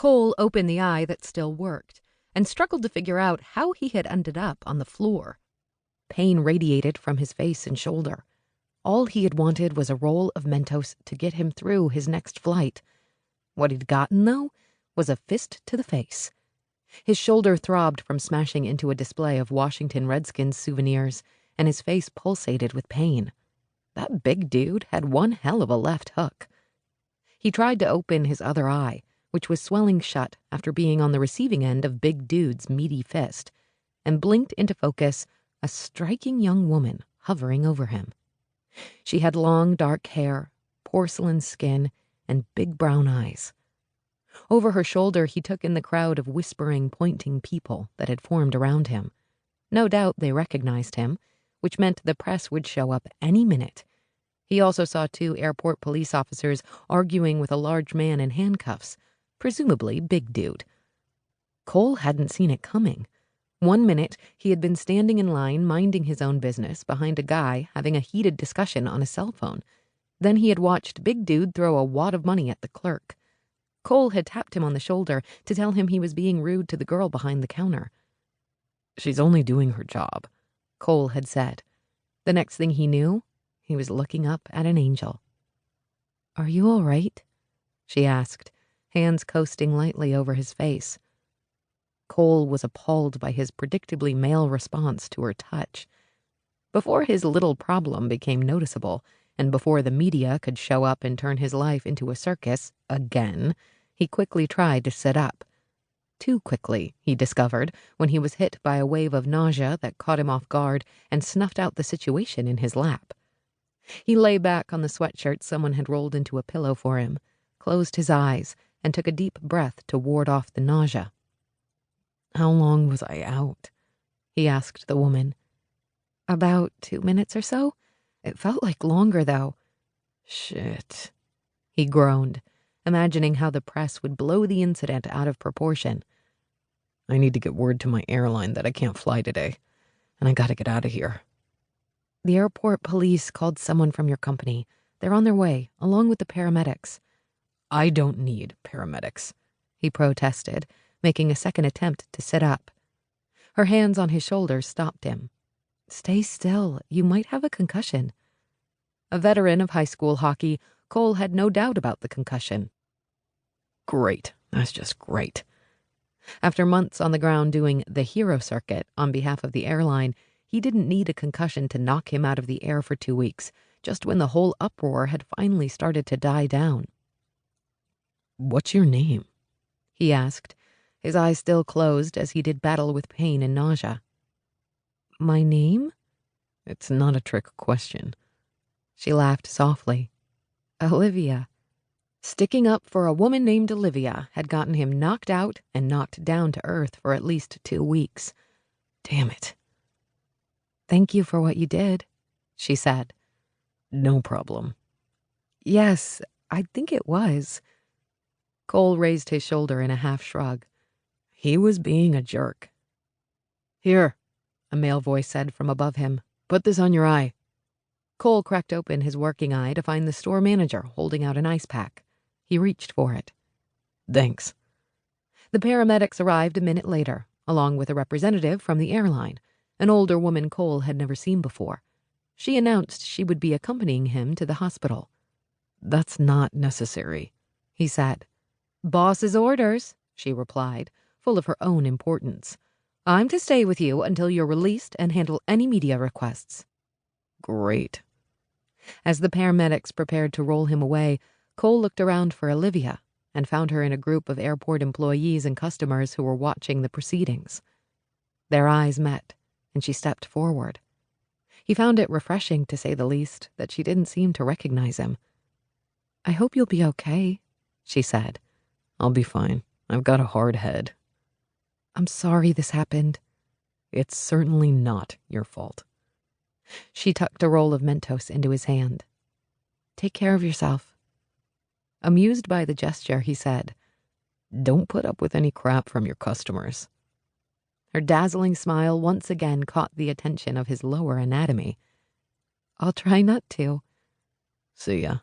Cole opened the eye that still worked and struggled to figure out how he had ended up on the floor. Pain radiated from his face and shoulder. All he had wanted was a roll of Mentos to get him through his next flight. What he'd gotten, though, was a fist to the face. His shoulder throbbed from smashing into a display of Washington Redskins souvenirs, and his face pulsated with pain. That big dude had one hell of a left hook. He tried to open his other eye, which was swelling shut after being on the receiving end of Big Dude's meaty fist, and blinked into focus a striking young woman hovering over him. She had long, dark hair, porcelain skin, and big brown eyes. Over her shoulder, he took in the crowd of whispering, pointing people that had formed around him. No doubt they recognized him, which meant the press would show up any minute. He also saw 2 airport police officers arguing with a large man in handcuffs, presumably Big Dude. Cole hadn't seen it coming. 1 minute, he had been standing in line minding his own business behind a guy having a heated discussion on a cell phone. Then he had watched Big Dude throw a wad of money at the clerk. Cole had tapped him on the shoulder to tell him he was being rude to the girl behind the counter. "She's only doing her job," Cole had said. The next thing he knew, he was looking up at an angel. "Are you all right?" she asked, hands coasting lightly over his face. Cole was appalled by his predictably male response to her touch. Before his little problem became noticeable, and before the media could show up and turn his life into a circus again, he quickly tried to sit up. Too quickly, he discovered, when he was hit by a wave of nausea that caught him off guard and snuffed out the situation in his lap. He lay back on the sweatshirt someone had rolled into a pillow for him, closed his eyes, and took a deep breath to ward off the nausea. "How long was I out?" he asked the woman. "About 2 minutes or so. It felt like longer, though." "Shit," he groaned, imagining how the press would blow the incident out of proportion. "I need to get word to my airline that I can't fly today, and I gotta get out of here." "The airport police called someone from your company. They're on their way, along with the paramedics." "I don't need paramedics," he protested, making a second attempt to sit up. Her hands on his shoulders stopped him. "Stay still. You might have a concussion." A veteran of high school hockey, Cole had no doubt about the concussion. Great. That's just great. After months on the ground doing the hero circuit on behalf of the airline, he didn't need a concussion to knock him out of the air for 2 weeks, just when the whole uproar had finally started to die down. "What's your name?" he asked, his eyes still closed as he did battle with pain and nausea. "My name?" "It's not a trick question." She laughed softly. "Olivia." Sticking up for a woman named Olivia had gotten him knocked out and knocked down to earth for at least 2 weeks. Damn it. "Thank you for what you did," she said. "No problem." "Yes, I think it was." Cole raised his shoulder in a half shrug. "He was being a jerk." "Here," a male voice said from above him. "Put this on your eye." Cole cracked open his working eye to find the store manager holding out an ice pack. He reached for it. "Thanks." The paramedics arrived a minute later, along with a representative from the airline, an older woman Cole had never seen before. She announced she would be accompanying him to the hospital. "That's not necessary," he said. "Boss's orders," she replied, full of her own importance. "I'm to stay with you until you're released and handle any media requests." "Great." As the paramedics prepared to roll him away, Cole looked around for Olivia and found her in a group of airport employees and customers who were watching the proceedings. Their eyes met, and she stepped forward. He found it refreshing, to say the least, that she didn't seem to recognize him. "I hope you'll be okay," she said. "I'll be fine. I've got a hard head." "I'm sorry this happened." "It's certainly not your fault." She tucked a roll of Mentos into his hand. "Take care of yourself." Amused by the gesture, he said, "Don't put up with any crap from your customers." Her dazzling smile once again caught the attention of his lower anatomy. "I'll try not to." "See ya."